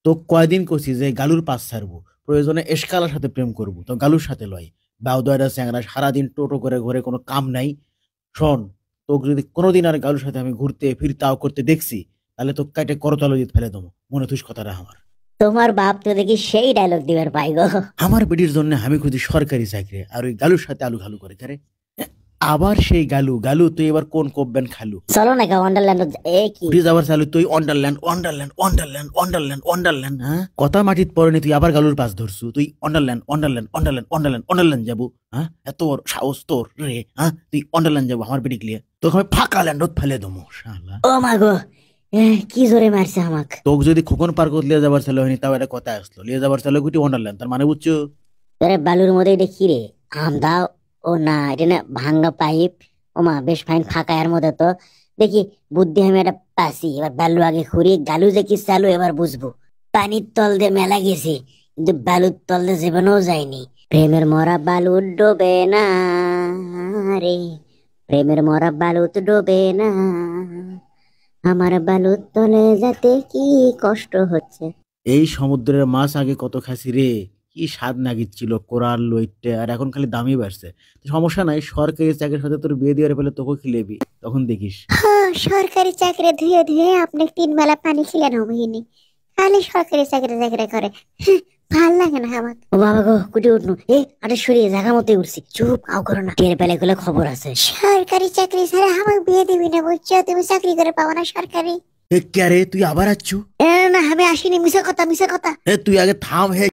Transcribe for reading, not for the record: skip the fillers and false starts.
তো কয়দিন করছি যে গালুর পাশ ছাড়বো, প্রয়োজনে এসকালার সাথে প্রেম করবো, তো গালুর সাথে লয়। বাউদয়রা চ্যাংরা সারাদিন টোটো করে ঘরে কোনো কাম নাই। শোন, তোকে যদি কোনোদিন আর গালুর সাথে আমি ঘুরতে ফিরতাও করতে দেখছি, তাহলে তো কাটে করতল দিয়ে ফেলে দেবো, মনে থুস কথাটা আমার। তোমার বাপ তো দেখি সেই ডায়লগ দিবার পাই গো। আমার বেটির জন্য আমি খুঁজি সরকারি চাকরি, আর ওই গালুর সাথে আলু ঘালু করে করে। আবার সেই গালু গালু, তুই এবার কোন কোববেন খালু? চলো না ওয়ান্ডারল্যান্ড। এ কি ঘুরে যাবার চালু তুই অন্ডারল্যান্ড ওয়ান্ডারল্যান্ড ওয়ান্ডারল্যান্ড ওয়ান্ডারল্যান্ড ওয়ান্ডারল্যান্ড, হ্যাঁ কথা মাটিত পড়েনি, তুই আবার গালুর পাশ ধরছু। তুই অন্ডারল্যান্ড ওয়ান্ডারল্যান্ড ওয়ান্ডারল্যান্ড ওয়ান্ডারল্যান্ড ওয়ান্ডারল্যান্ড যাবো? হ্যাঁ, এত বড় সাহস তোর রে? হ্যাঁ, তুই অন্ডারল্যান্ড যাবো আমার বেটি ক্লিয়ার, তোকে আমি ফাঁকা ল্যান্ডত ফেলে দেবো শালা। ও মা গো, কি জোরে মারছে আমাক। তোকে যদি খোকন পার্কত লিয়ে যাবার চালু হয়নি, তাও একটা কথা আসলো, লিয়ে যাবার চালু গুটি অন্ডারল্যান্ড, তার মানে বুঝছো? তোরে বালুর মধ্যে এটা কি রে? আম দাও। ও না, এটা না ভাঙ্গা পাইপ। ও মা, বেশ ফাইন ফাঁকা এর মধ্যে তো। দেখি, বুদ্ধি আমি একটা পাসি। এবার বালু আগে খুঁড়ি, গালু যে কি চালু এবার বুঝবো। পানির তল দিয়ে মেলা গেছি, কিন্তু বালুর তল দিয়ে জীবনেও যায়নি। প্রেমের মরা বালু ডোবে না রে, প্রেমের মরা বালুত ডোবে না, আমার বালুর তলে যেতে কি কষ্ট হচ্ছে। এই সমুদ্রের মাছ আগে কত খাসি রে, কি স্বাদ নাগিচ্ছিল কোরাল লইট্টে, আর এখন খালি দামই বাড়ছে। তো সমস্যা নাই, সরকারি চাকরির সাথে তোর বিয়ে দিয়ে ফেলে তোকে খিলেবি, তখন দেখিস। হ্যাঁ, সরকারি চাকরি ধুয়ে ধুয়ে আপনি 3 বেলা পানি খিলেন হইনি, খালি সরকারি চাকরি চাকরি করে। ভাল লাগে না আমার। ও বাবা গো, কুটি উঠনু। আরে সরিয়ে জায়গা মতো উঠছি। চুপ আও করো না, টের পেলে গুলো খবর আছে। সরকারি চাকরি ছাড়া আমাকে বিয়ে দিবি না, বুঝছো? তুমি চাকরি করে পাবো না সরকারি। এ কে রে, তুই আবার আচ্ছু? না, আমি আসিনি। মিশা কথা, মিশা কথা। তুই আগে থাম হে।